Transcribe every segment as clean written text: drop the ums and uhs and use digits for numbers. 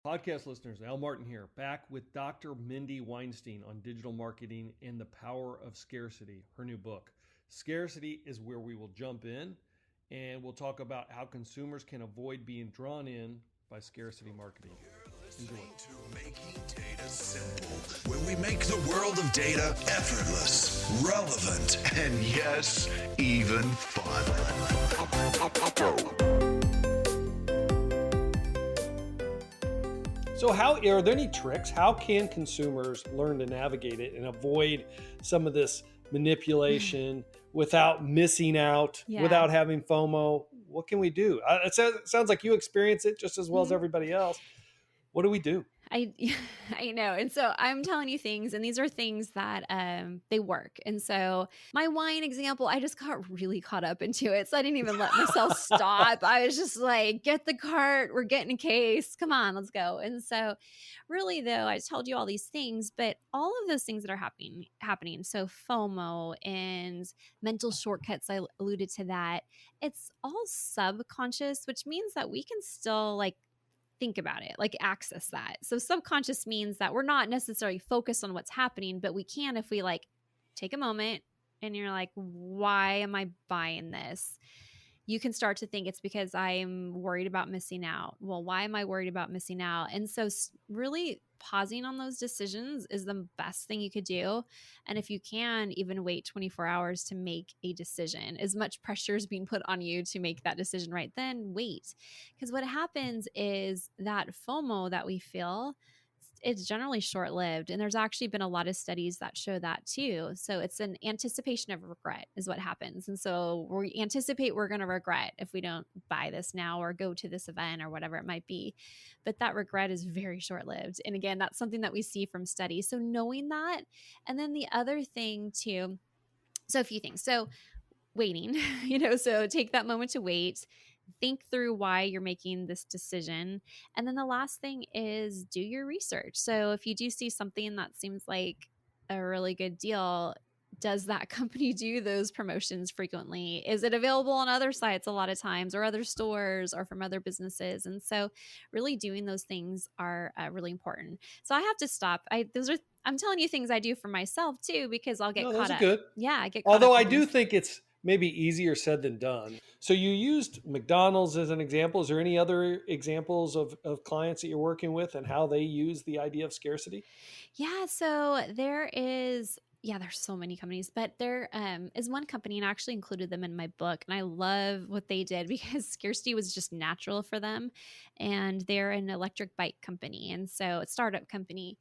Podcast listeners, Al Martin here, back with Dr. Mindy Weinstein on digital marketing and the Power of Scarcity, her new book. Scarcity is where we will jump in and we'll talk about how consumers can avoid being drawn in by scarcity marketing. Enjoy. To Making Data Simple, where we make the world of data effortless, relevant, and yes, even fun. So are there any tricks? How can consumers learn to navigate it and avoid some of this manipulation without missing out, without having FOMO? What can we do? It sounds like you experience it just as well as everybody else. What do we do? I know. And so I'm telling you things, and these are things that they work. And so my wine example, I just got really caught up into it. So I didn't even let myself stop. I was just like, get the cart. We're getting a case. Come on, let's go. And so really, though, I told you all these things, but all of those things that are happening. So FOMO and mental shortcuts, I alluded to that. It's all subconscious, which means that we can still think about it, access that. So subconscious means that we're not necessarily focused on what's happening, but we can if we take a moment and you're like, why am I buying this? You can start to think it's because I'm worried about missing out. Well, why am I worried about missing out? And so really pausing on those decisions is the best thing you could do. And if you can, even wait 24 hours to make a decision. As much pressure is being put on you to make that decision right then, wait. Because what happens is that FOMO that we feel, it's generally short-lived. And there's actually been a lot of studies that show that too. So it's an anticipation of regret is what happens. And so we anticipate we're going to regret if we don't buy this now or go to this event or whatever it might be. But that regret is very short-lived. And again, that's something that we see from studies. So knowing that. And then the other thing too, so a few things. So waiting, so take that moment to wait. Think through why you're making this decision. And then the last thing is do your research. So if you do see something that seems like a really good deal, does that company do those promotions frequently? Is it available on other sites a lot of times or other stores or from other businesses? And so really doing those things are really important. So I have to stop. I'm telling you things I do for myself too, because I'll get caught up. Good. Yeah, I get caught Although up. I do think it's maybe easier said than done. So you used McDonald's as an example. Is there any other examples of clients that you're working with and how they use the idea of scarcity? Yeah, so there's so many companies, but there is one company, and I actually included them in my book, and I love what they did because scarcity was just natural for them. And they're an electric bike company, and so a startup company.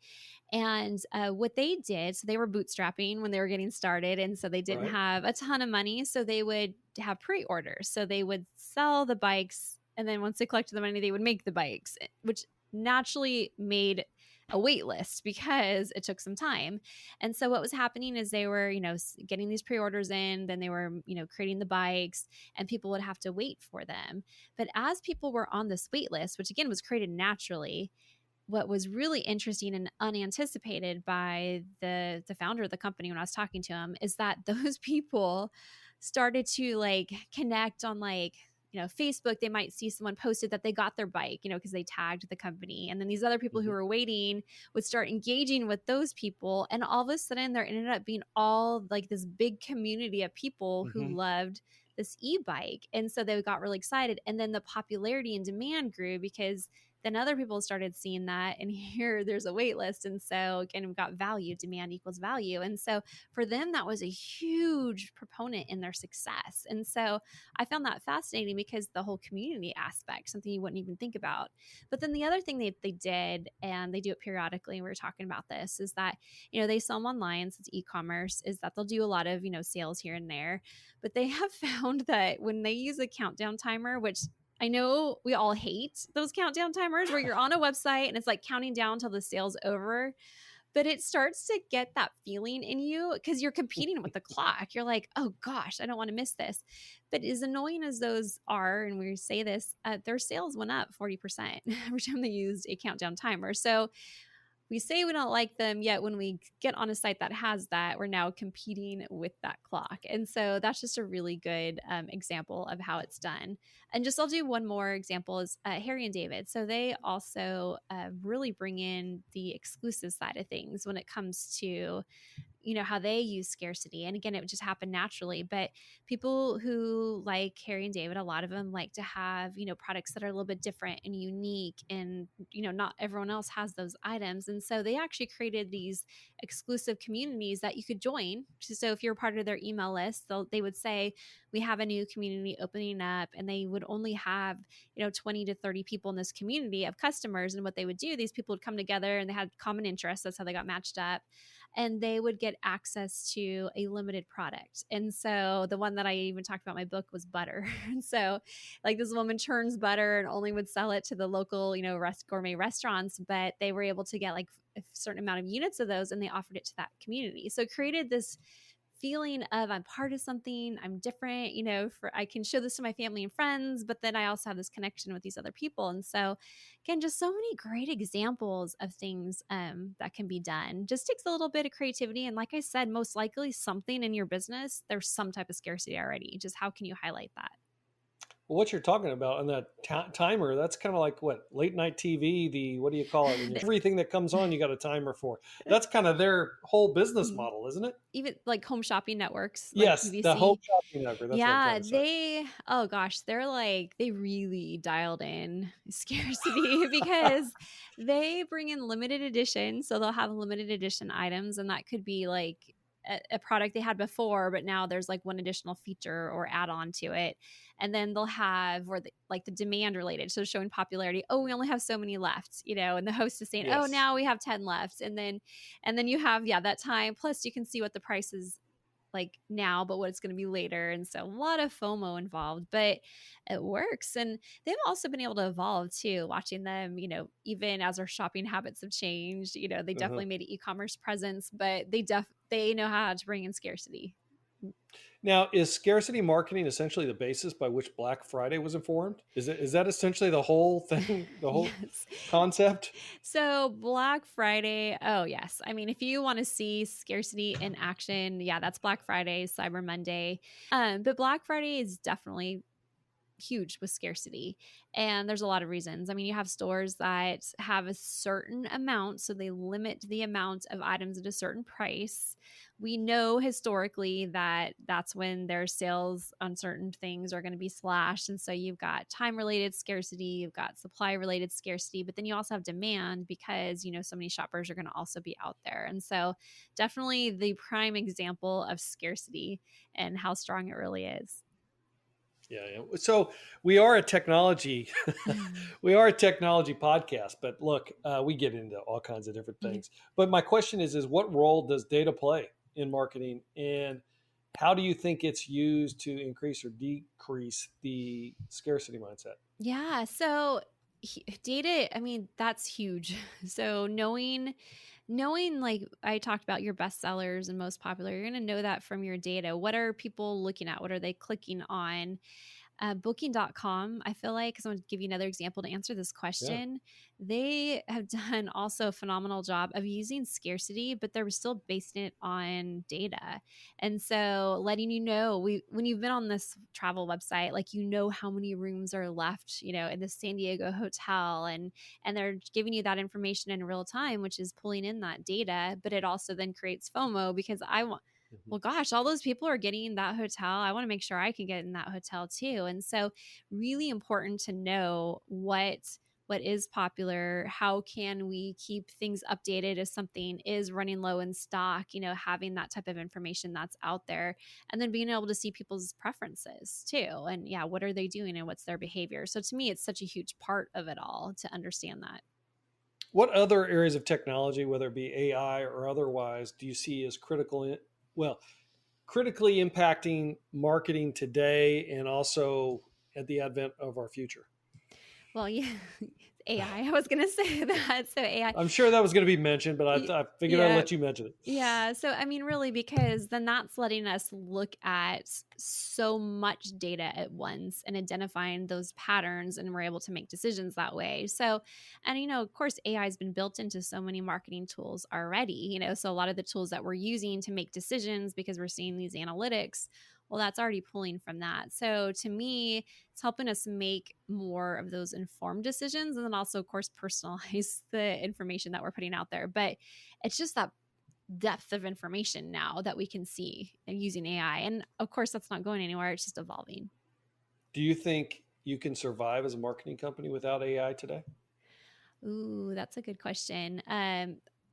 And what they did, so they were bootstrapping when they were getting started, and so they didn't have a ton of money, so they would have pre-orders. So they would sell the bikes, and then once they collected the money, they would make the bikes, which naturally made a wait list because it took some time. And so what was happening is they were, getting these pre-orders in, then they were, creating the bikes, and people would have to wait for them. But as people were on this wait list, which again was created naturally, what was really interesting and unanticipated by the founder of the company when I was talking to him is that those people started to connect on Facebook. They might see someone posted that they got their bike, because they tagged the company. And then these other people who were waiting would start engaging with those people. And all of a sudden there ended up being all this big community of people who loved this e-bike. And so they got really excited. And then the popularity and demand grew because then other people started seeing that, and here there's a wait list. And so again, we've got value, demand equals value. And so for them, that was a huge proponent in their success. And so I found that fascinating because the whole community aspect, something you wouldn't even think about. But then the other thing they did, and they do it periodically, and we were talking about this, is that, they sell them online, so it's e-commerce, is that they'll do a lot of, sales here and there. But they have found that when they use a countdown timer, which I know we all hate those countdown timers where you're on a website and it's counting down till the sale's over, but it starts to get that feeling in you because you're competing with the clock. You're like, oh gosh, I don't want to miss this. But as annoying as those are, and we say this, their sales went up 40% every time they used a countdown timer. So we say we don't like them, yet when we get on a site that has that, we're now competing with that clock. And so that's just a really good example of how it's done. And just I'll do one more example is Harry and David. So they also really bring in the exclusive side of things when it comes to how they use scarcity. And again, it would just happen naturally. But people who like Harry and David, a lot of them like to have, products that are a little bit different and unique. And, not everyone else has those items. And so they actually created these exclusive communities that you could join. So if you're part of their email list, they would say, we have a new community opening up, and they would only have, 20 to 30 people in this community of customers. And what they would do, these people would come together and they had common interests. That's how they got matched up. And they would get access to a limited product. And so the one that I even talked about in my book was butter. And so like this woman churns butter and only would sell it to the local, gourmet restaurants, but they were able to get like a certain amount of units of those, and they offered it to that community. So it created this feeling of I'm part of something, I'm different, I can show this to my family and friends, but then I also have this connection with these other people. And so again, just so many great examples of things that can be done. Just takes a little bit of creativity. And like I said, most likely something in your business, there's some type of scarcity already. Just how can you highlight that? Well, what you're talking about on that timer, that's kind of like what late night TV, what do you call it? Everything that comes on, you got a timer for. That's kind of their whole business model, isn't it? Even like home shopping networks. Yes, like the home shopping network. That's yeah, what I'm oh gosh, they really dialed in scarcity because they bring in limited edition. So they'll have limited edition items, and that could be like a product they had before, but now there's like one additional feature or add on to it. And then they'll have like the demand related. So showing popularity. Oh, we only have so many left, and the host is saying, oh, now we have 10 left. And then you have, that time. Plus you can see what the price is like now, but what it's going to be later. And so a lot of FOMO involved, but it works. And they've also been able to evolve too, watching them, even as our shopping habits have changed, they definitely made an e-commerce presence, but they know how to bring in scarcity. Now, is scarcity marketing essentially the basis by which Black Friday was informed? Is that essentially the whole thing, the whole concept? So Black Friday, oh yes. I mean, if you want to see scarcity in action, that's Black Friday, Cyber Monday. But Black Friday is definitely huge with scarcity. And there's a lot of reasons. I mean, you have stores that have a certain amount, so they limit the amount of items at a certain price. We know historically that that's when their sales on certain things are going to be slashed. And so you've got time-related scarcity, you've got supply-related scarcity, but then you also have demand because, so many shoppers are going to also be out there. And so definitely the prime example of scarcity and how strong it really is. Yeah. So we are a technology, podcast, but look, we get into all kinds of different things. But my question is what role does data play in marketing, and how do you think it's used to increase or decrease the scarcity mindset? Yeah. So data, I mean, that's huge. So knowing like I talked about your best sellers and most popular, you're going to know that from your data. What are people looking at? What are they clicking on? Booking.com, I feel like, because I'm going to give you another example to answer this question. Yeah. They have done also a phenomenal job of using scarcity, but they're still basing it on data. And so letting when you've been on this travel website, like, how many rooms are left, in the San Diego hotel, and they're giving you that information in real time, which is pulling in that data, but it also then creates FOMO because well, gosh, all those people are getting in that hotel. I want to make sure I can get in that hotel too. And so really important to know what is popular. How can we keep things updated if something is running low in stock, having that type of information that's out there, and then being able to see people's preferences too. And what are they doing and what's their behavior? So to me, it's such a huge part of it all to understand that. What other areas of technology, whether it be AI or otherwise, do you see as critically impacting marketing today and also at the advent of our future? Well, yeah, AI. I was going to say that. So AI. I'm sure that was going to be mentioned, but I figured I'd Yeah. let you mention it. Yeah. So, I mean, really, because then that's letting us look at so much data at once and identifying those patterns, and we're able to make decisions that way. So, and, of course, AI has been built into so many marketing tools already, so a lot of the tools that we're using to make decisions because we're seeing these analytics, well, that's already pulling from that. So to me, it's helping us make more of those informed decisions, and then also, of course, personalize the information that we're putting out there. But it's just that depth of information now that we can see using AI. And of course, that's not going anywhere. It's just evolving. Do you think you can survive as a marketing company without AI today? Ooh, that's a good question.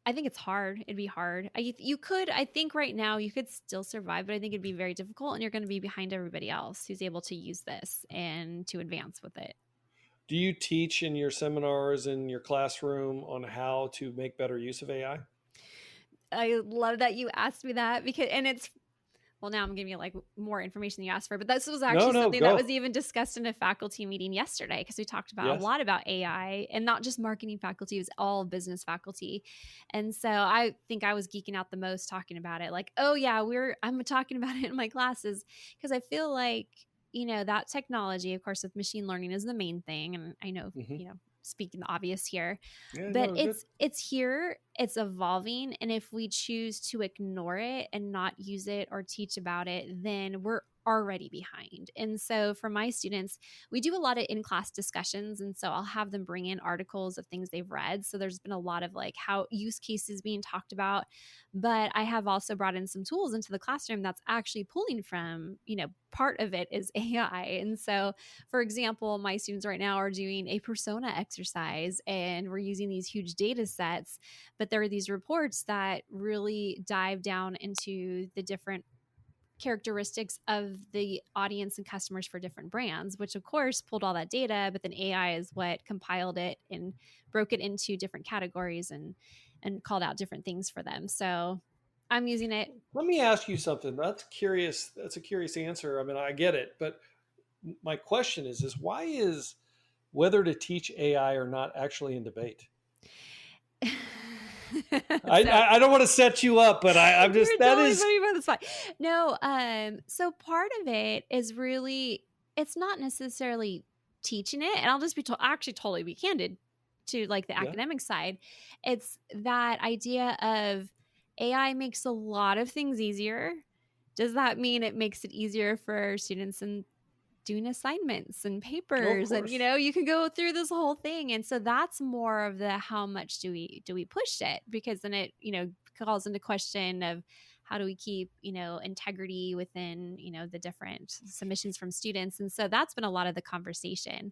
I think it's hard. It'd be hard. I think right now you could still survive, but I think it'd be very difficult, and you're going to be behind everybody else who's able to use this and to advance with it. Do you teach in your seminars, in your classroom, on how to make better use of AI? I love that you asked me that well, now I'm giving you like more information than you asked for, but this was actually something that was even discussed in a faculty meeting yesterday, because we talked about a lot about AI, and not just marketing faculty, it was all business faculty. And so I think I was geeking out the most talking about it. Like, oh yeah, I'm talking about it in my classes, because I feel like, that technology, of course, with machine learning is the main thing. And I know, speaking the obvious here, but it's here, it's evolving. And if we choose to ignore it and not use it or teach about it, then we're already behind. And so for my students, we do a lot of in-class discussions. And so I'll have them bring in articles of things they've read. So there's been a lot of like how use cases being talked about, but I have also brought in some tools into the classroom that's actually pulling from, part of it is AI. And so, for example, my students right now are doing a persona exercise, and we're using these huge data sets, but there are these reports that really dive down into the different characteristics of the audience and customers for different brands, which of course pulled all that data, but then AI is what compiled it and broke it into different categories and called out different things for them. So I'm using it. Let me ask you something. That's curious. That's a curious answer. I mean, I get it, but my question is why is whether to teach AI or not actually in debate? I don't want to set you up, but I'm just No. So part of it is really, it's not necessarily teaching it, and I'll just be actually totally be candid to like the academic side. It's that idea of AI makes a lot of things easier. Does that mean it makes it easier for students and doing assignments and papers, and you can go through this whole thing? And so that's more of the how much do we push it, because then it calls into question of how do we keep integrity within the different submissions from students. And so that's been a lot of the conversation,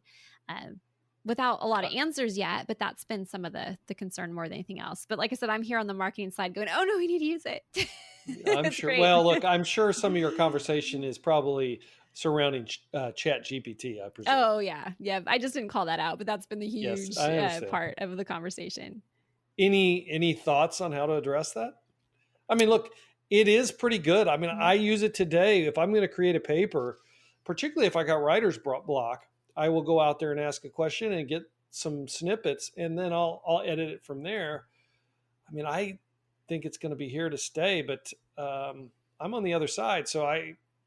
without a lot of answers yet, but that's been some of the concern more than anything else. But like I said, I'm here on the marketing side going, oh no, we need to use it. I'm sure. Great. Well, look, I'm sure some of your conversation is probably surrounding ChatGPT, I presume. Oh yeah. I just didn't call that out, but that's been the huge part of the conversation. Any thoughts on how to address that? I mean, look, it is pretty good. I mean, I use it today. If I'm going to create a paper, particularly if I got writer's block, I will go out there and ask a question and get some snippets, and then I'll edit it from there. I mean, I think it's going to be here to stay, but I'm on the other side. So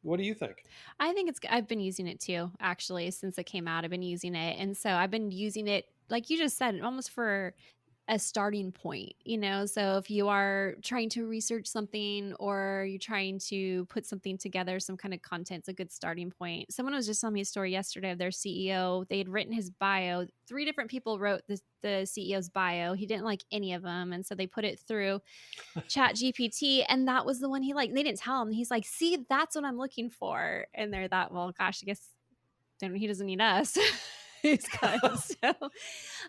what do you think? I think I've been using it too, actually, since it came out. I've been using it. And so I've been using it, like you just said, almost for a starting point, so if you are trying to research something or you're trying to put something together, some kind of content, it's a good starting point. Someone was just telling me a story yesterday of their CEO. They had written his bio. 3 different people wrote the CEO's bio. He didn't like any of them. And so they put it through ChatGPT, and that was the one he liked. And they didn't tell him. He's like, see, that's what I'm looking for. And they're that, well, gosh, I guess then he doesn't need us. He's got so,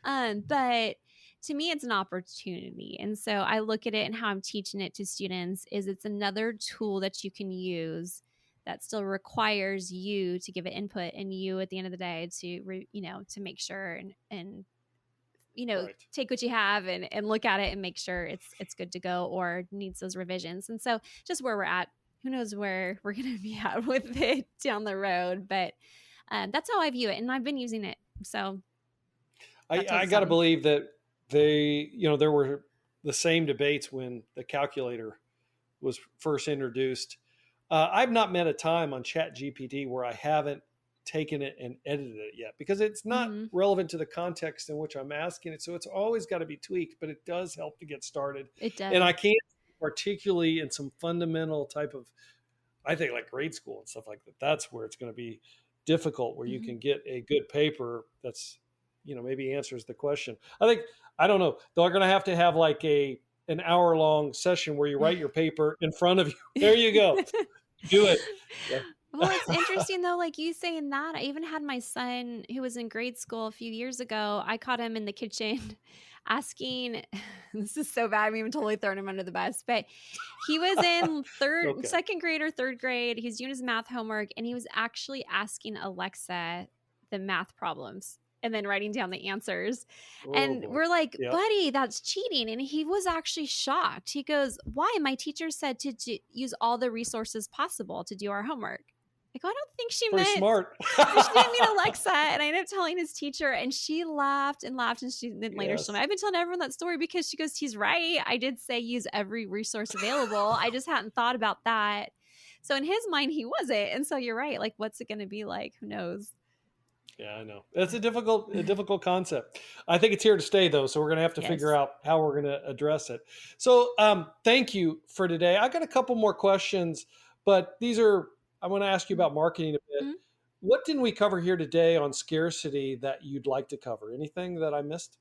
but to me, it's an opportunity. And so I look at it, and how I'm teaching it to students is it's another tool that you can use that still requires you to give it input, and you at the end of the day to, to make sure and take what you have and look at it and make sure it's good to go or needs those revisions. And so just where we're at, who knows where we're going to be at with it down the road. But that's how I view it. And I've been using it. So I got to believe that there were the same debates when the calculator was first introduced. I've not met a time on ChatGPT where I haven't taken it and edited it yet, because it's not relevant to the context in which I'm asking it. So it's always got to be tweaked, but it does help to get started. It does. And I can't, particularly in some fundamental type of, I think like grade school and stuff like that, that's where it's going to be difficult, where you can get a good paper that's, maybe answers the question. I don't know. They're going to have like an hour-long session where you write your paper in front of you. There you go. Do it. Yeah. Well, it's interesting though, like you saying that. I even had my son who was in grade school a few years ago. I caught him in the kitchen asking, this is so bad, I'm even totally throwing him under the bus, but he was in second grade or third grade. He's doing his math homework, and he was actually asking Alexa the math problems and then writing down the answers. And we're like, buddy, that's cheating. And he was actually shocked. He goes, why? My teacher said to use all the resources possible to do our homework. I go, I don't think she meant smart. She didn't mean Alexa. And I ended up telling his teacher, and she laughed and laughed. And she then later told me, I've been telling everyone that story because she goes, he's right. I did say use every resource available. I just hadn't thought about that. So in his mind, he wasn't. And so you're right. Like, what's it going to be like? Who knows? Yeah, I know. It's a difficult concept. I think it's here to stay, though. So we're going to have to figure out how we're going to address it. So thank you for today. I got a couple more questions, but I want to ask you about marketing a bit. What didn't we cover here today on scarcity that you'd like to cover? Anything that I missed?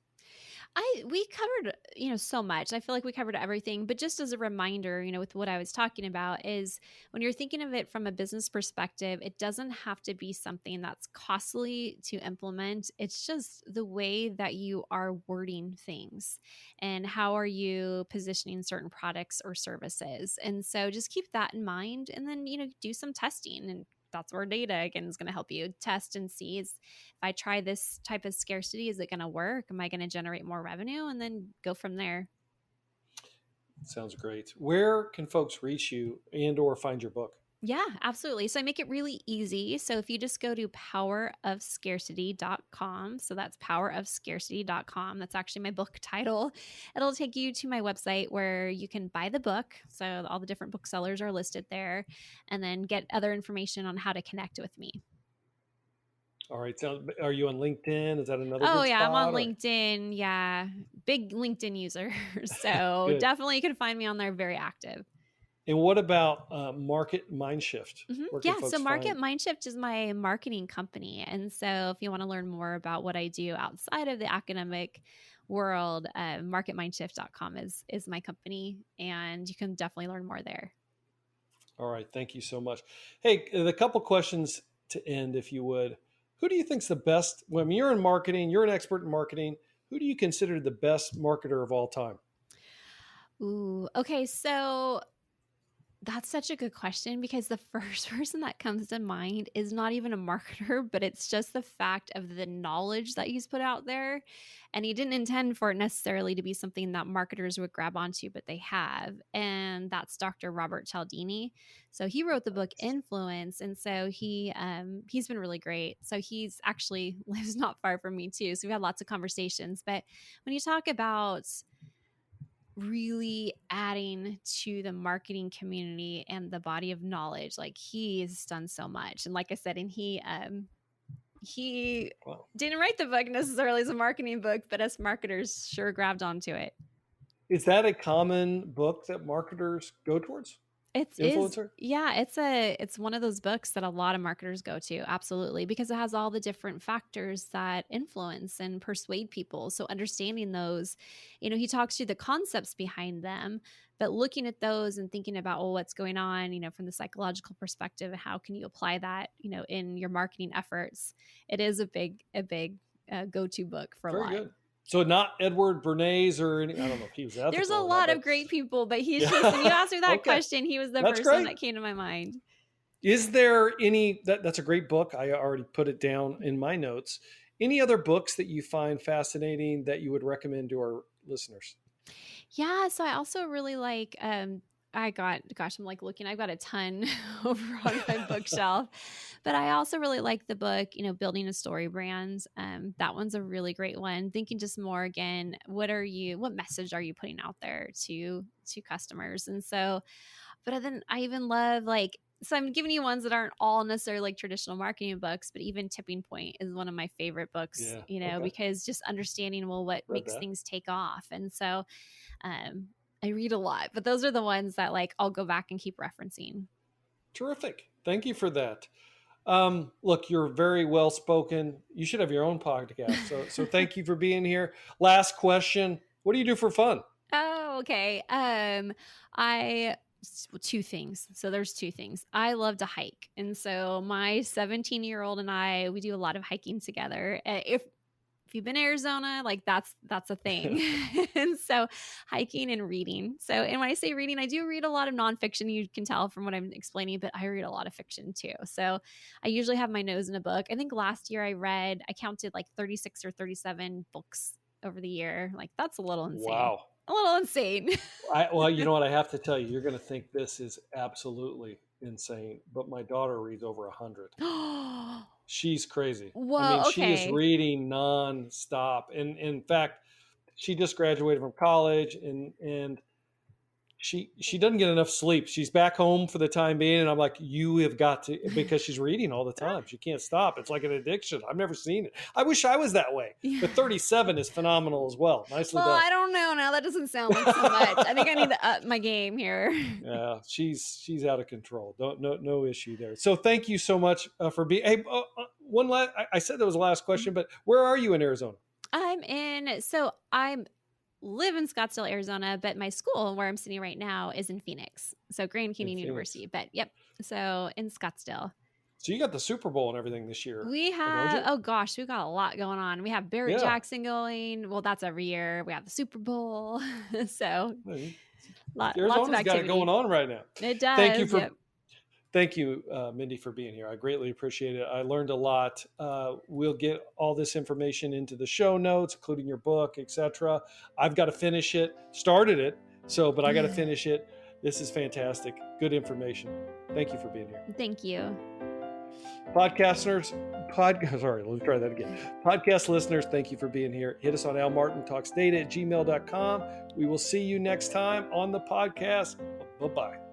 We covered, so much. I feel like we covered everything, but just as a reminder, with what I was talking about is when you're thinking of it from a business perspective, it doesn't have to be something that's costly to implement. It's just the way that you are wording things and how are you positioning certain products or services. And so just keep that in mind, and then, do some testing, and that's where data again is going to help you test and see if I try this type of scarcity, is it going to work? Am I going to generate more revenue? And then go from there. Sounds great. Where can folks reach you and or find your book? Yeah, absolutely. So I make it really easy. So if you just go to powerofscarcity.com, so that's powerofscarcity.com. That's actually my book title. It'll take you to my website where you can buy the book. So all the different booksellers are listed there, and then get other information on how to connect with me. All right. So are you on LinkedIn? Is that another Oh, good yeah. spot, I'm on LinkedIn. Yeah. Big LinkedIn user. So definitely you can find me on there. Very active. And what about Market MindShift? Yeah, so Market MindShift is my marketing company. And so if you want to learn more about what I do outside of the academic world, marketmindshift.com is my company, and you can definitely learn more there. All right. Thank you so much. Hey, a couple questions to end, if you would. Who do you think's the best, when you're in marketing, you're an expert in marketing, who do you consider the best marketer of all time? Ooh, okay. So that's such a good question, because the first person that comes to mind is not even a marketer, but it's just the fact of the knowledge that he's put out there. And he didn't intend for it necessarily to be something that marketers would grab onto, but they have. And that's Dr. Robert Cialdini. So he wrote the book Influence. And so he's been really great. So he's actually lives not far from me too. So we had lots of conversations. But when you talk about really adding to the marketing community and the body of knowledge, like he has done so much. And like I said, and he didn't write the book necessarily as a marketing book, but us marketers sure grabbed onto it. Is that a common book that marketers go towards? Influencer? It's one of those books that a lot of marketers go to, absolutely, because it has all the different factors that influence and persuade people. So understanding those, he talks through the concepts behind them, but looking at those and thinking about, what's going on, from the psychological perspective, how can you apply that, in your marketing efforts? It is a big go-to book for a lot. Very good. So not Edward Bernays or any, I don't know if he was ethical. There's a lot of great people, but he's just, and you asked me that question, he was the first one that came to my mind. Is there any, that's a great book. I already put it down in my notes. Any other books that you find fascinating that you would recommend to our listeners? Yeah. So I also really like, I'm like looking, I've got a ton over on my bookshelf, But I also really like the book, Building a Story Brand. That one's a really great one. Thinking just more again, what message are you putting out there to customers? And so, but then I even love so I'm giving you ones that aren't all necessarily like traditional marketing books, but even Tipping Point is one of my favorite books, Yeah. Okay. because just understanding, what Read makes that. things take off. And so I read a lot, but those are the ones that I'll go back and keep referencing. Terrific. Thank you for that. Look, you're very well spoken. You should have your own podcast. So thank you for being here. Last question. What do you do for fun? Oh, okay. Two things. So there's two things. I love to hike. And so my 17-year-old and I, we do a lot of hiking together. If you've been to Arizona, that's a thing. And so hiking and reading. And when I say reading, I do read a lot of nonfiction. You can tell from what I'm explaining, but I read a lot of fiction too. So I usually have my nose in a book. I think last year I counted 36 or 37 books over the year. That's a little insane. Wow. A little insane. Well, you know what? I have to tell you, you're going to think this is absolutely insane, but my daughter reads over 100. She's crazy. Whoa, She is reading nonstop. And in fact, she just graduated from college and she doesn't get enough sleep. She's back home for the time being. And I'm like, you have got to, because she's reading all the time. She can't stop. It's like an addiction. I've never seen it. I wish I was that way. Yeah. But 37 is phenomenal as well. Nicely done. I don't know now. That doesn't sound like so much. I think I need to up my game here. Yeah, she's out of control. No issue there. So thank you so much for being. Hey, one last. I said that was the last question, but where are you in Arizona? I live in Scottsdale, Arizona, but my school where I'm sitting right now is in Phoenix. So Grand Canyon University. But yep. So in Scottsdale. So you got the Super Bowl and everything this year. We have, oh gosh, we got a lot going on. We have Barrett Jackson going. Well, that's every year. We have the Super Bowl. So lots of activity. Got it going on right now. It does. Thank you, Mindy, for being here. I greatly appreciate it. I learned a lot. We'll get all this information into the show notes, including your book, etc. I've got to finish it. Started it, but I got to finish it. This is fantastic. Good information. Thank you for being here. Thank you. Podcast listeners, thank you for being here. Hit us on almartintalksdata@gmail.com. We will see you next time on the podcast. Bye-bye.